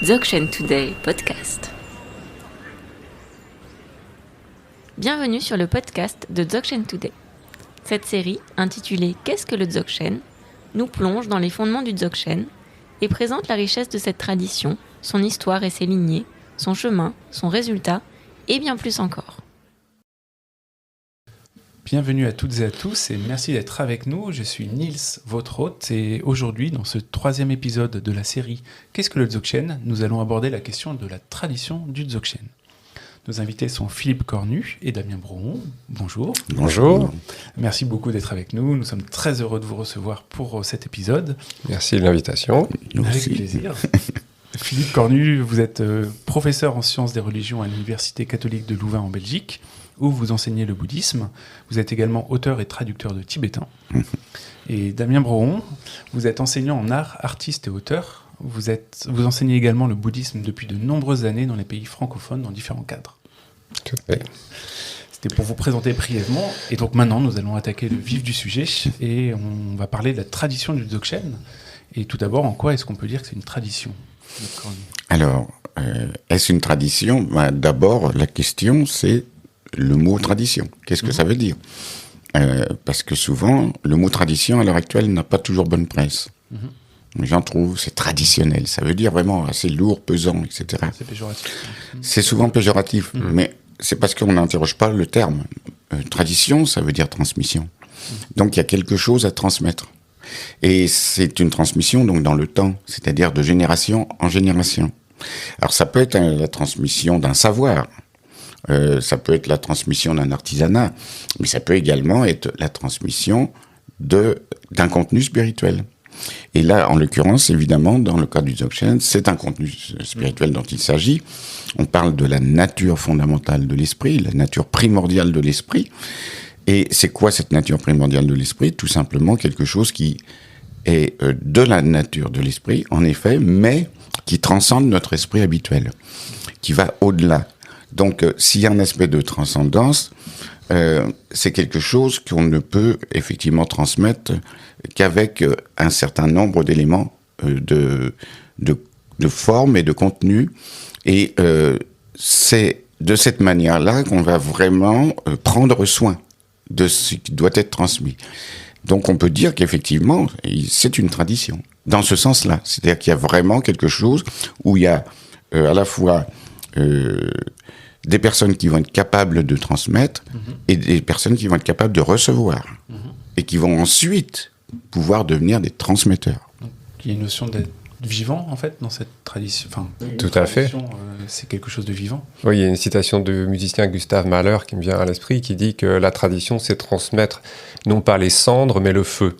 Dzogchen Today podcast. Bienvenue sur le podcast de Dzogchen Today. Cette série, intitulée « Qu'est-ce que le Dzogchen ?», nous plonge dans les fondements du Dzogchen et présente la richesse de cette tradition, son histoire et ses lignées, son chemin, son résultat et bien plus encore. Bienvenue à toutes et à tous et merci d'être avec nous. Je suis Nils, votre hôte, et aujourd'hui, dans ce 3e épisode de la série « Qu'est-ce que le Dzogchen ?», nous allons aborder la question de la tradition du Dzogchen. Nos invités sont Philippe Cornu et Damien Brohon. Bonjour. Bonjour. Merci beaucoup d'être avec nous. Nous sommes très heureux de vous recevoir pour cet épisode. Merci de l'invitation. Avec plaisir. Philippe Cornu, vous êtes professeur en sciences des religions à l'Université catholique de Louvain en Belgique, où vous enseignez le bouddhisme. Vous êtes également auteur et traducteur de tibétain. Et Damien Brohon, vous êtes enseignant en art, artiste et auteur. Vous enseignez également le bouddhisme depuis de nombreuses années dans les pays francophones, dans différents cadres. Tout à fait. C'était pour vous présenter brièvement. Et donc maintenant, nous allons attaquer le vif du sujet et on va parler de la tradition du Dzogchen. Et tout d'abord, en quoi est-ce qu'on peut dire que c'est une tradition ? Alors, est-ce une tradition ? D'abord, la question, c'est le mot tradition. Qu'est-ce que ça veut dire ? Parce que souvent, le mot tradition, à l'heure actuelle, n'a pas toujours bonne presse. Les gens trouvent c'est traditionnel. Ça veut dire vraiment assez lourd, pesant, etc. C'est péjoratif. C'est souvent péjoratif, mais c'est parce qu'on n'interroge pas le terme. Tradition, ça veut dire transmission. Donc, il y a quelque chose à transmettre. Et c'est une transmission donc dans le temps, c'est-à-dire de génération en génération. Alors, ça peut être la transmission d'un savoir. Ça peut être la transmission d'un artisanat, mais ça peut également être la transmission d'un contenu spirituel. Et là, en l'occurrence, évidemment, dans le cas du Dzogchen, c'est un contenu spirituel dont il s'agit. On parle de la nature fondamentale de l'esprit, la nature primordiale de l'esprit. Et c'est quoi cette nature primordiale de l'esprit ? Tout simplement quelque chose qui est de la nature de l'esprit, en effet, mais qui transcende notre esprit habituel, qui va au-delà. Donc, s'il y a un aspect de transcendance, c'est quelque chose qu'on ne peut effectivement transmettre qu'avec un certain nombre d'éléments de forme et de contenu. Et c'est de cette manière-là qu'on va vraiment prendre soin de ce qui doit être transmis. Donc, on peut dire qu'effectivement, c'est une tradition, dans ce sens-là. C'est-à-dire qu'il y a vraiment quelque chose où il y a à la fois des personnes qui vont être capables de transmettre et des personnes qui vont être capables de recevoir et qui vont ensuite pouvoir devenir des transmetteurs. Donc, il y a une notion d'être vivant, en fait, dans cette tradition. Enfin, tout à fait. C'est quelque chose de vivant. Oui, il y a une citation du musicien Gustav Mahler qui me vient à l'esprit, qui dit que la tradition, c'est transmettre non pas les cendres, mais le feu.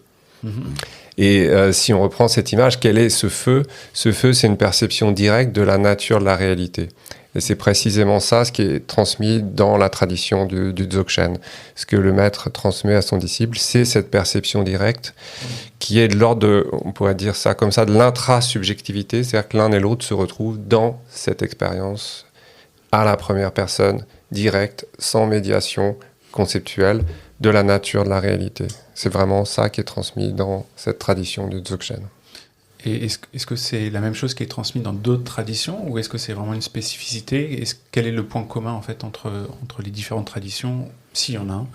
Et si on reprend cette image, quel est ce feu ? Ce feu, c'est une perception directe de la nature de la réalité. Et c'est précisément ça, ce qui est transmis dans la tradition du Dzogchen. Ce que le maître transmet à son disciple, c'est cette perception directe qui est de l'ordre de, on pourrait dire ça comme ça, de l'intrasubjectivité, c'est-à-dire que l'un et l'autre se retrouvent dans cette expérience à la première personne, directe, sans médiation conceptuelle, de la nature de la réalité. C'est vraiment ça qui est transmis dans cette tradition du Dzogchen. Et est-ce que c'est la même chose qui est transmise dans d'autres traditions ou est-ce que c'est vraiment une spécificité ? Quel est le point commun en fait entre les différentes traditions, s'il y en a un,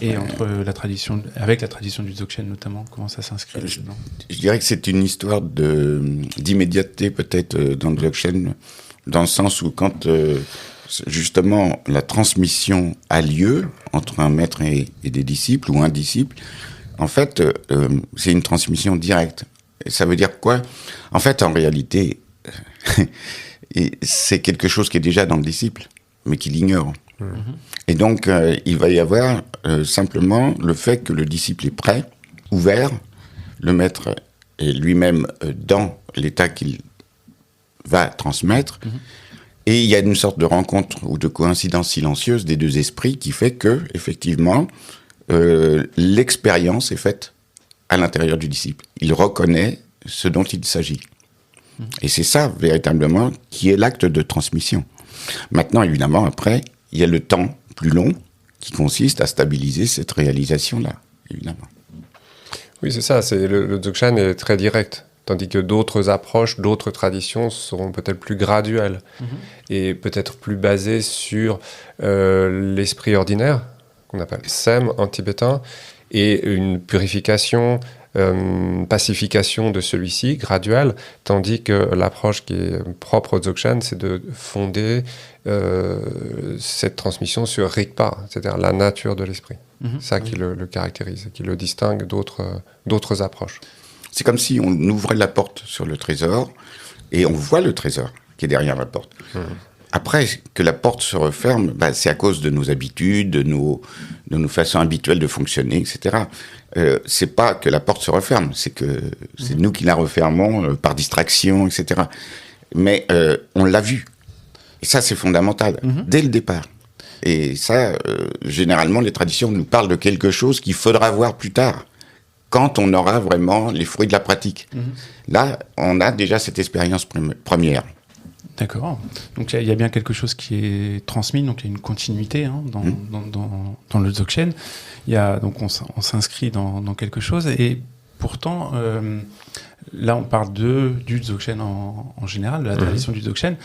et avec la tradition du Dzogchen notamment ? Comment ça s'inscrit ? Je dirais que c'est une histoire d'immédiateté peut-être dans le Dzogchen, dans le sens où quand justement la transmission a lieu entre un maître et des disciples ou un disciple, en fait c'est une transmission directe. Et ça veut dire quoi ? En fait, en réalité, c'est quelque chose qui est déjà dans le disciple, mais qu'il ignore. Et donc, il va y avoir simplement le fait que le disciple est prêt, ouvert, le maître est lui-même dans l'état qu'il va transmettre, et il y a une sorte de rencontre ou de coïncidence silencieuse des deux esprits qui fait que, effectivement, l'expérience est faite à l'intérieur du disciple. Il reconnaît ce dont il s'agit. Et c'est ça, véritablement, qui est l'acte de transmission. Maintenant, évidemment, après, il y a le temps plus long qui consiste à stabiliser cette réalisation-là, évidemment. Oui, c'est ça. Le Dzogchen est très direct. Tandis que d'autres approches, d'autres traditions seront peut-être plus graduelles et peut-être plus basées sur l'esprit ordinaire, qu'on appelle Sem en tibétain, et une purification, pacification de celui-ci, graduelle, tandis que l'approche qui est propre au Dzogchen, c'est de fonder cette transmission sur Rigpa, c'est-à-dire la nature de l'esprit. C'est ça qui le caractérise, qui le distingue d'autres approches. C'est comme si on ouvrait la porte sur le trésor et on voit le trésor qui est derrière la porte. Après, que la porte se referme, c'est à cause de nos habitudes, de nos façons habituelles de fonctionner, etc. C'est pas que la porte se referme, c'est que c'est nous qui la refermons par distraction, etc. Mais on l'a vu. Et ça, c'est fondamental, dès le départ. Et ça, généralement, les traditions nous parlent de quelque chose qu'il faudra voir plus tard, quand on aura vraiment les fruits de la pratique. Là, on a déjà cette expérience première. D'accord. Donc il y a bien quelque chose qui est transmis, donc il y a une continuité dans le Dzogchen. Donc on s'inscrit dans quelque chose, et pourtant, là on parle du Dzogchen en général, de la tradition du Dzogchen,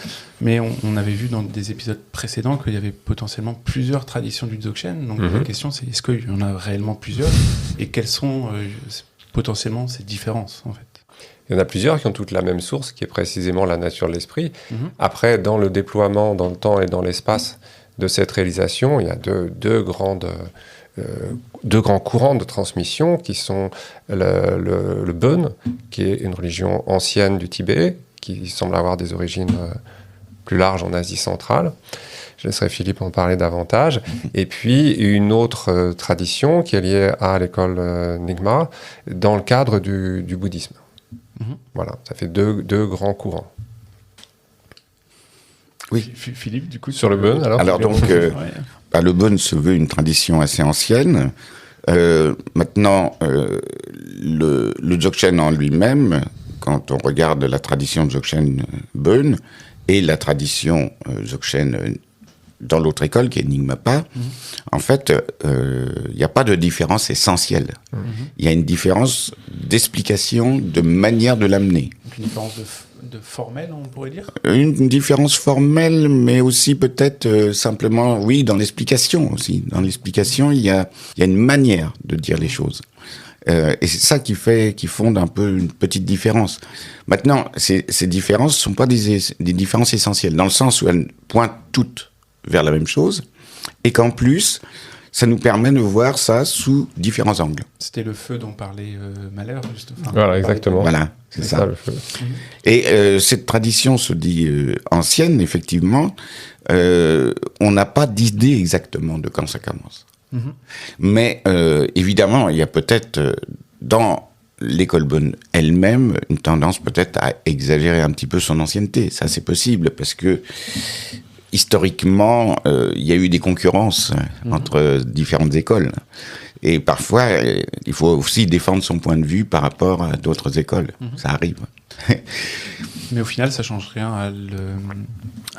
mais on avait vu dans des épisodes précédents qu'il y avait potentiellement plusieurs traditions du Dzogchen. Donc la question c'est, est-ce qu'il y en a réellement plusieurs, et quelles sont potentiellement ces différences en fait? Il y en a plusieurs qui ont toutes la même source, qui est précisément la nature de l'esprit. Après, dans le déploiement, dans le temps et dans l'espace de cette réalisation, il y a deux grands courants de transmission qui sont le Bön, qui est une religion ancienne du Tibet, qui semble avoir des origines plus larges en Asie centrale. Je laisserai Philippe en parler davantage. Et puis, une autre tradition qui est liée à l'école Nyingma, dans le cadre du bouddhisme. Voilà, ça fait deux grands courants. Oui, Philippe, du coup... Sur le Bön, alors donc, le Bön se veut une tradition assez ancienne. Maintenant, le Dzogchen en lui-même, quand on regarde la tradition Dzogchen Bön et la tradition Dzogchen dans l'autre école, qui est Nyingmapa, en fait, il n'y a pas de différence essentielle. Il y a une différence d'explication, de manière de l'amener. Une différence de formelle, on pourrait dire ? Une différence formelle, mais aussi peut-être simplement, oui, dans l'explication aussi. Dans l'explication, il y a une manière de dire les choses. Et c'est ça qui fonde un peu une petite différence. Maintenant, ces différences ne sont pas des différences essentielles, dans le sens où elles pointent toutes vers la même chose, et qu'en plus, ça nous permet de voir ça sous différents angles. C'était le feu dont parlait Mahler, justement. Voilà, exactement. Voilà, c'est ça. Le feu. Et cette tradition se dit ancienne, effectivement. On n'a pas d'idée exactement de quand ça commence. Mais évidemment, il y a peut-être dans l'école Bön elle-même une tendance peut-être à exagérer un petit peu son ancienneté. Ça, c'est possible, parce que historiquement, il y a eu des concurrences entre différentes écoles. Et parfois, il faut aussi défendre son point de vue par rapport à d'autres écoles. Ça arrive. Mais au final, ça change rien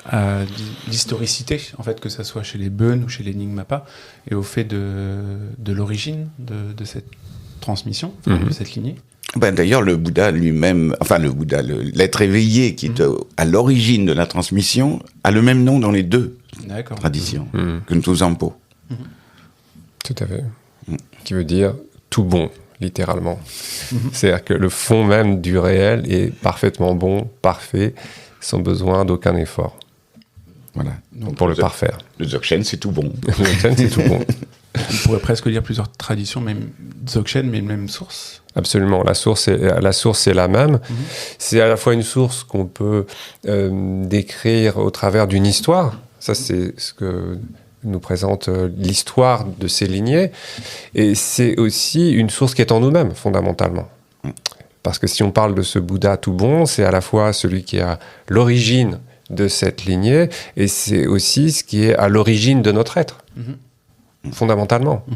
à l'historicité, en fait, que ça soit chez les Bön ou chez les Nyingmapa, et au fait de l'origine de cette transmission, de cette lignée. D'ailleurs, le Bouddha lui-même, l'être éveillé qui est à l'origine de la transmission, a le même nom dans les deux traditions que Ntozampo. Tout à fait. Qui veut dire tout bon, littéralement. C'est-à-dire que le fond même du réel est parfaitement bon, parfait, sans besoin d'aucun effort. Voilà. Donc pour le parfaire. Le Dzogchen, c'est tout bon. Le Dzogchen, c'est tout bon. On pourrait presque dire plusieurs traditions, même Dzogchen, mais même source. Absolument, la source est la même. C'est à la fois une source qu'on peut décrire au travers d'une histoire. Ça, c'est ce que nous présente l'histoire de ces lignées. Et c'est aussi une source qui est en nous-mêmes, fondamentalement. Parce que si on parle de ce Bouddha tout bon, c'est à la fois celui qui est à l'origine de cette lignée, et c'est aussi ce qui est à l'origine de notre être. Fondamentalement.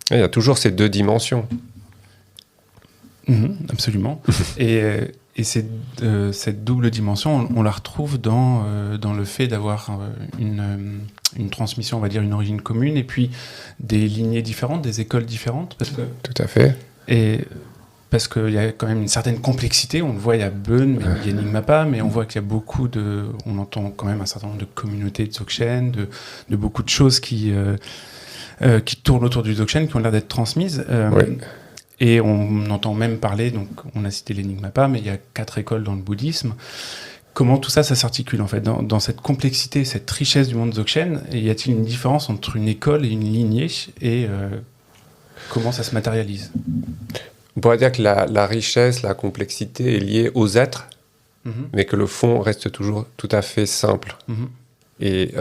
Il y a toujours ces deux dimensions. Absolument. Et cette double dimension, on la retrouve dans le fait d'avoir une transmission, on va dire une origine commune, et puis des lignées différentes, des écoles différentes. Parce que, tout à fait. Et parce qu'il y a quand même une certaine complexité. On le voit, il y a Beun, mais il y a Enigmapa, mais on voit qu'il y a on entend quand même un certain nombre de communautés de Dzogchen, de beaucoup de choses qui tournent autour du Dzogchen, qui ont l'air d'être transmises. Et on entend même parler, donc on a cité l'Enigmapa, mais il y a 4 écoles dans le bouddhisme. Comment tout ça, ça s'articule en fait dans cette complexité, cette richesse du monde Dzogchen? Y a-t-il une différence entre une école et une lignée, et comment ça se matérialise? On pourrait dire que la richesse, la complexité est liée aux êtres, mais que le fond reste toujours tout à fait simple et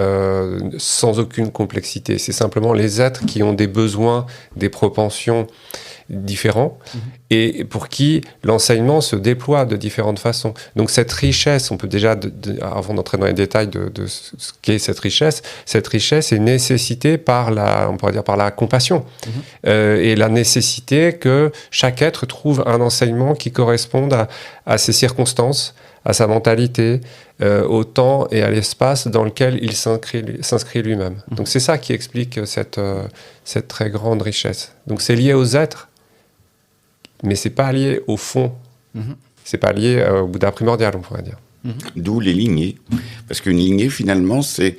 sans aucune complexité. C'est simplement les êtres qui ont des besoins, des propensions différents et pour qui l'enseignement se déploie de différentes façons. Donc cette richesse, on peut déjà, avant d'entrer dans les détails de ce qu'est cette richesse est nécessitée par on pourrait dire par la compassion et la nécessité que chaque être trouve un enseignement qui corresponde à ses circonstances, à sa mentalité, au temps et à l'espace dans lequel il s'inscrit lui-même. Donc c'est ça qui explique cette très grande richesse. Donc c'est lié aux êtres, mais c'est pas lié au fond. C'est pas lié au Bouddha primordial, on pourrait dire. D'où les lignées. Parce qu'une lignée, finalement, c'est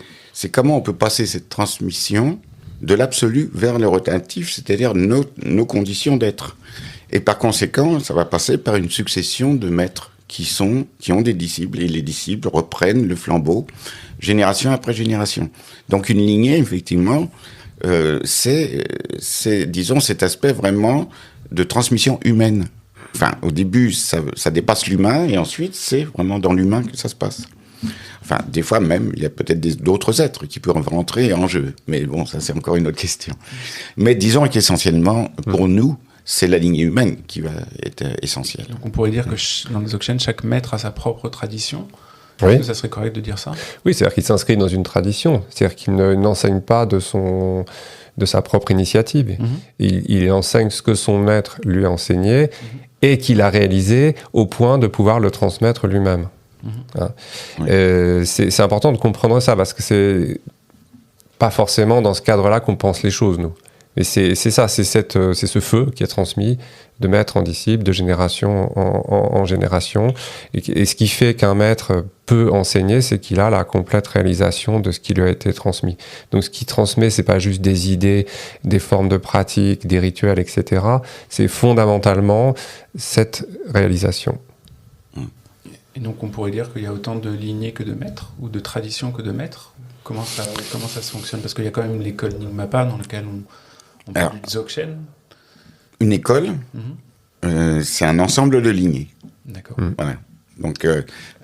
comment on peut passer cette transmission de l'absolu vers le relatif, c'est-à-dire nos conditions d'être. Et par conséquent, ça va passer par une succession de maîtres qui ont des disciples, et les disciples reprennent le flambeau génération après génération. Donc une lignée, effectivement, c'est disons, cet aspect vraiment de transmission humaine. Enfin, au début, ça dépasse l'humain, et ensuite, c'est vraiment dans l'humain que ça se passe. Enfin, des fois même, il y a peut-être d'autres êtres qui peuvent rentrer en jeu. Mais bon, ça, c'est encore une autre question. Mais disons qu'essentiellement, pour nous, c'est la lignée humaine qui va être essentielle. Donc on pourrait dire que dans le Dzogchen, chaque maître a sa propre tradition. Oui. Est-ce que ça serait correct de dire ça? Oui, c'est-à-dire qu'il s'inscrit dans une tradition. C'est-à-dire qu'il n'enseigne pas de sa propre initiative. Il enseigne ce que son maître lui a enseigné et qu'il a réalisé au point de pouvoir le transmettre lui-même. C'est important de comprendre ça, parce que c'est pas forcément dans ce cadre-là qu'on pense les choses, nous. Mais c'est ça, c'est ce feu qui est transmis de maître en disciple, de génération en génération. Et ce qui fait qu'un maître peut enseigner, c'est qu'il a la complète réalisation de ce qui lui a été transmis. Donc ce qu'il transmet, c'est pas juste des idées, des formes de pratique, des rituels, etc. C'est fondamentalement cette réalisation. Et donc on pourrait dire qu'il y a autant de lignées que de maîtres, ou de traditions que de maîtres. Comment ça se fonctionne? Parce qu'il y a quand même l'école Nyingmapa dans laquelle on parle du Dzogchen. Une école, c'est un ensemble de lignées. D'accord. Voilà. Donc,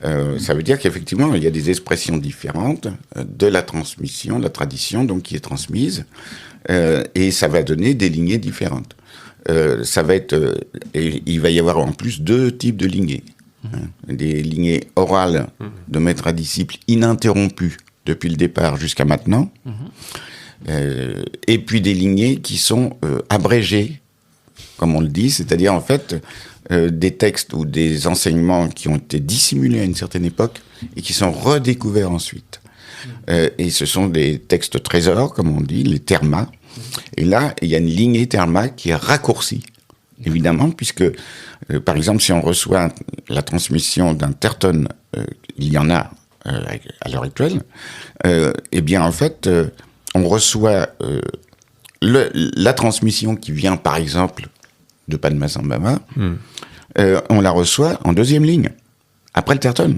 ça veut dire qu'effectivement, il y a des expressions différentes de la transmission, de la tradition, donc qui est transmise, et ça va donner des lignées différentes. Ça va être, et il va y avoir en plus 2 types de lignées. Des lignées orales de maître à disciple ininterrompues depuis le départ jusqu'à maintenant, et puis des lignées qui sont abrégées, comme on le dit, c'est-à-dire en fait des textes ou des enseignements qui ont été dissimulés à une certaine époque et qui sont redécouverts ensuite. Et ce sont des textes trésors, comme on dit, les termas. Et là, il y a une lignée terma qui est raccourcie, évidemment, puisque, par exemple, si on reçoit la transmission d'un terton, il y en a à l'heure actuelle, eh bien, en fait, on reçoit la transmission qui vient, par exemple, de Padmasambhava, on la reçoit en 2e ligne, après le terton.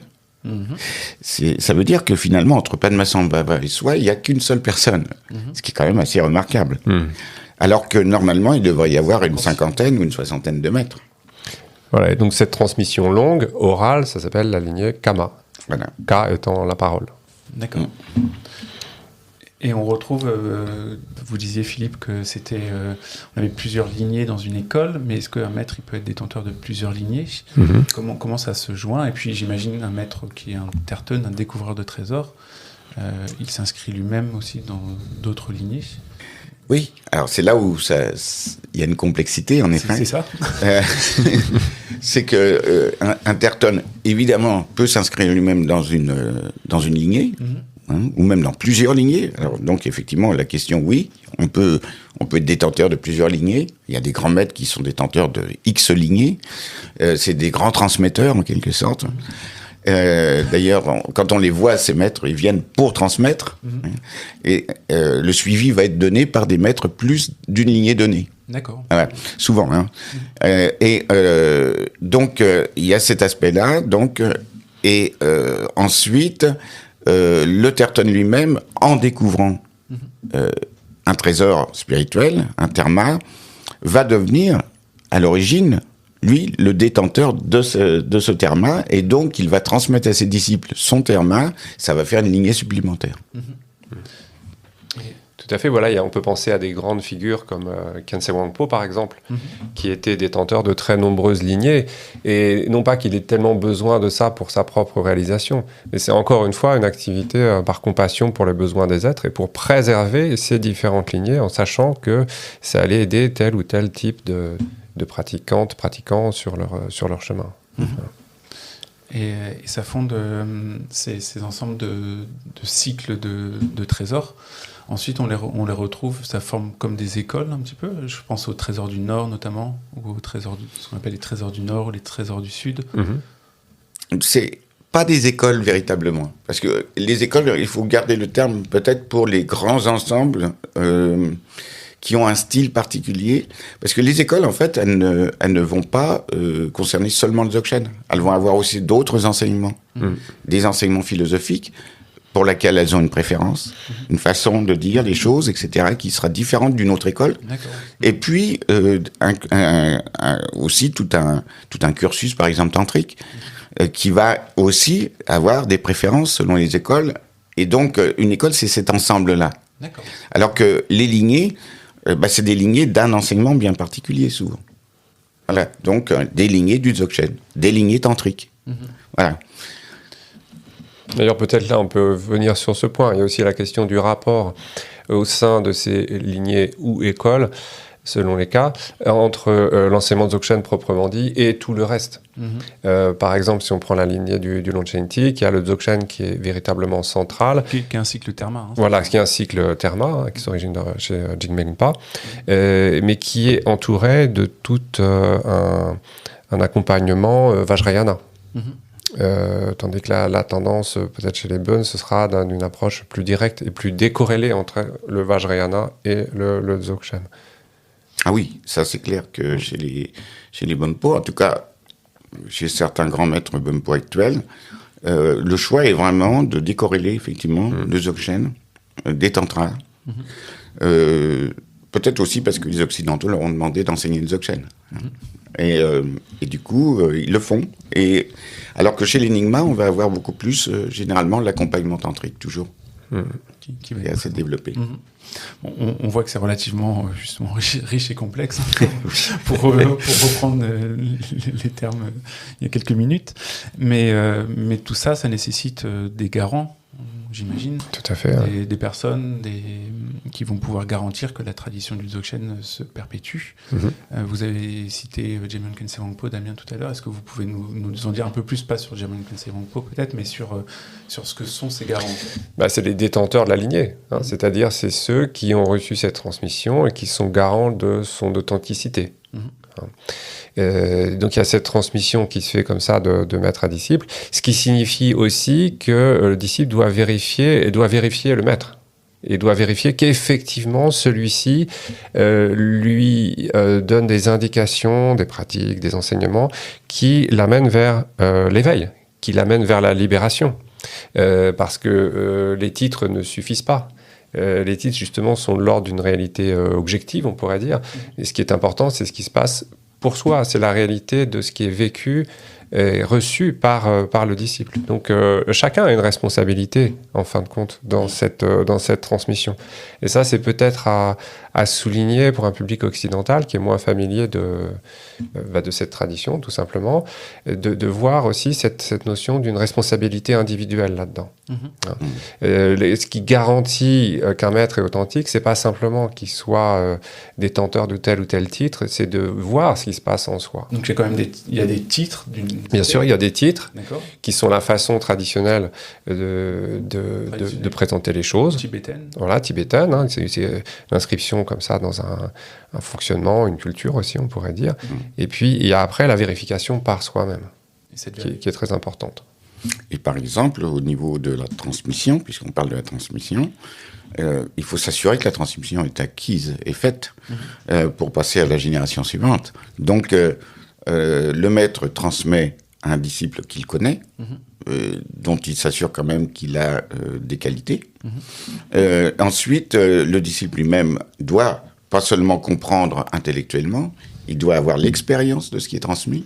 Ça veut dire que finalement, entre Padmasambhava et soi, il n'y a qu'une seule personne, ce qui est quand même assez remarquable. Alors que normalement, il devrait y avoir une 50aine ou une 60aine de maîtres. Voilà, et donc cette transmission longue, orale, ça s'appelle la lignée Kama. Voilà. Ka étant la parole. D'accord. Et on retrouve, vous disiez Philippe que on avait plusieurs lignées dans une école, mais est-ce qu'un maître il peut être détenteur de plusieurs lignées? Comment ça se joint? Et puis j'imagine un maître qui est un terton, un découvreur de trésors, il s'inscrit lui-même aussi dans d'autres lignées. Oui, alors c'est là où il y a une complexité, en effet. C'est ça. C'est que un terton, évidemment, peut s'inscrire lui-même dans une lignée. hein, ou même dans plusieurs lignées. Alors, donc effectivement, la question, oui, on peut être détenteur de plusieurs lignées. Il y a des grands maîtres qui sont détenteurs de X lignées. C'est des grands transmetteurs, en quelque sorte. D'ailleurs, quand on les voit, ces maîtres, ils viennent pour transmettre. Et le suivi va être donné par des maîtres plus d'une lignée donnée. D'accord. Souvent. Hein. Donc, il y a cet aspect-là. Donc, ensuite, le Terton lui-même, en découvrant un trésor spirituel, un terma, va devenir, à l'origine, lui, le détenteur de ce terma, et donc il va transmettre à ses disciples son terma, ça va faire une lignée supplémentaire. Tout à fait, voilà, on peut penser à des grandes figures comme Khyentse Wangpo, par exemple, qui était détenteur de très nombreuses lignées, et non pas qu'il ait tellement besoin de ça pour sa propre réalisation, mais c'est encore une fois une activité par compassion pour les besoins des êtres, et pour préserver ces différentes lignées, en sachant que ça allait aider tel ou tel type de pratiquants sur leur chemin. Et ça fonde ces ensembles de cycles de trésors. Ensuite, on les retrouve, ça forme comme des écoles un petit peu. Je pense au trésor du Nord notamment, ou au trésor ce qu'on appelle les trésors du Nord ou les trésors du Sud. C'est pas des écoles véritablement. Parce que les écoles, il faut garder le terme peut-être pour les grands ensembles qui ont un style particulier. Parce que les écoles, en fait, elles ne vont pas concerner seulement le Dzogchen. Elles vont avoir aussi d'autres enseignements. Des enseignements philosophiques pour lesquels elles ont une préférence, une façon de dire les choses, etc., qui sera différente d'une autre école. D'accord. Et puis, aussi tout un cursus, par exemple, tantrique, qui va aussi avoir des préférences selon les écoles. Et donc, une école, c'est cet ensemble-là. D'accord. Alors que les lignées, c'est des lignées d'un enseignement bien particulier, souvent. Voilà. Donc, des lignées du Dzogchen, des lignées tantriques. Voilà. D'ailleurs, peut-être là, on peut venir sur ce point. Il y a aussi la question du rapport au sein de ces lignées ou écoles, selon les cas, entre l'enseignement Dzogchen proprement dit et tout le reste. Par exemple, si on prend la lignée du Longchen Tik, il y a le Dzogchen qui est véritablement central. Qui est un cycle terma. Voilà, qui est un cycle terma, qui s'origine chez Jigme Lingpa, mais qui est entouré de tout un accompagnement Vajrayana. Tandis que la tendance, peut-être chez les Bön, ce sera d'une approche plus directe et plus décorrélée entre le Vajrayana et le Dzogchen. Ah oui, ça c'est clair que chez les Bonpo, en tout cas chez certains grands maîtres Bonpo actuels, le choix est vraiment de décorréler effectivement le Dzogchen des tantras. Peut-être aussi parce que les Occidentaux leur ont demandé d'enseigner le Dzogchen. Et du coup, ils le font. Et alors que chez l'Enigma, on va avoir beaucoup plus, généralement, l'accompagnement tantrique, toujours, qui est assez développé. On voit que c'est relativement justement riche et complexe, pour reprendre les termes il y a quelques minutes. Mais tout ça, ça nécessite des garants, j'imagine. Tout à fait. Des personnes qui vont pouvoir garantir que la tradition du Dzogchen se perpétue. Vous avez cité Jamyang Khyentse Wangpo, Damien, tout à l'heure. Est-ce que vous pouvez nous en dire un peu plus, pas sur Jamyang Khyentse Wangpo peut-être, mais sur ce que sont ces garants? C'est les détenteurs de la lignée. C'est-à-dire, c'est ceux qui ont reçu cette transmission et qui sont garants de son authenticité. Donc il y a cette transmission qui se fait comme ça de maître à disciple, ce qui signifie aussi que le disciple doit vérifier le maître et doit vérifier qu'effectivement celui-ci lui donne des indications, des pratiques, des enseignements qui l'amènent vers l'éveil, qui l'amènent vers la libération, parce que les titres ne suffisent pas. Les titres, justement, sont de l'ordre d'une réalité objective, on pourrait dire. Et ce qui est important, c'est ce qui se passe pour soi. C'est la réalité de ce qui est vécu et reçu par le disciple. Donc, chacun a une responsabilité, en fin de compte, dans cette transmission. Et ça, c'est peut-être à souligner pour un public occidental qui est moins familier de cette tradition, tout simplement, de voir aussi cette notion d'une responsabilité individuelle là-dedans. Ce qui garantit qu'un maître est authentique, c'est pas simplement qu'il soit détenteur de tel ou tel titre, c'est de voir ce qui se passe en soi. Donc il y a des titres Bien sûr, il y a des titres D'accord. qui sont la façon traditionnelle de présenter les choses. Tibétaine. Voilà, tibétaine, hein, c'est l'inscription comme ça dans un fonctionnement, une culture aussi, on pourrait dire. Et puis, il y a après la vérification par soi-même, qui est très importante. Et par exemple, au niveau de la transmission, puisqu'on parle de la transmission, il faut s'assurer que la transmission est acquise et faite pour passer à la génération suivante. Donc, le maître transmet à un disciple qu'il connaît, dont il s'assure quand même qu'il a des qualités. Ensuite, le disciple lui-même doit pas seulement comprendre intellectuellement, il doit avoir l'expérience de ce qui est transmis,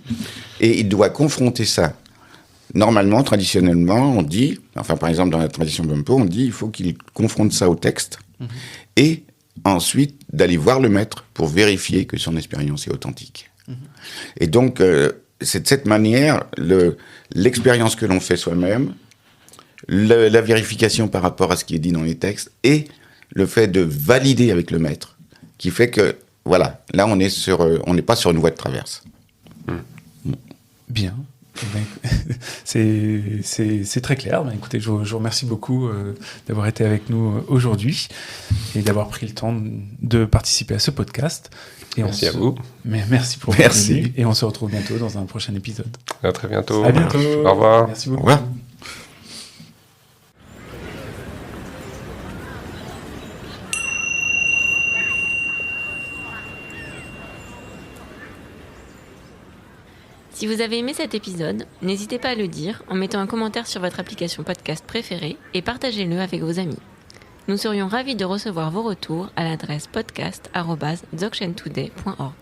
et il doit confronter ça. Normalement, traditionnellement, on dit, enfin par exemple dans la tradition Bumpo, on dit il faut qu'il confronte ça au texte, et ensuite d'aller voir le maître pour vérifier que son expérience est authentique. Et donc, c'est de cette manière, l'expérience que l'on fait soi-même, la vérification par rapport à ce qui est dit dans les textes, et le fait de valider avec le maître, qui fait que, voilà, là on n'est pas sur une voie de traverse. Bien. C'est très clair. Écoutez, je vous remercie beaucoup d'avoir été avec nous aujourd'hui et d'avoir pris le temps de participer à ce podcast. Et merci à vous. Merci pour votre venue. Et on se retrouve bientôt dans un prochain épisode. À très bientôt. À bientôt. Au revoir. Merci beaucoup. Au revoir. Si vous avez aimé cet épisode, n'hésitez pas à le dire en mettant un commentaire sur votre application podcast préférée et partagez-le avec vos amis. Nous serions ravis de recevoir vos retours à l'adresse podcast@dzogchentoday.org.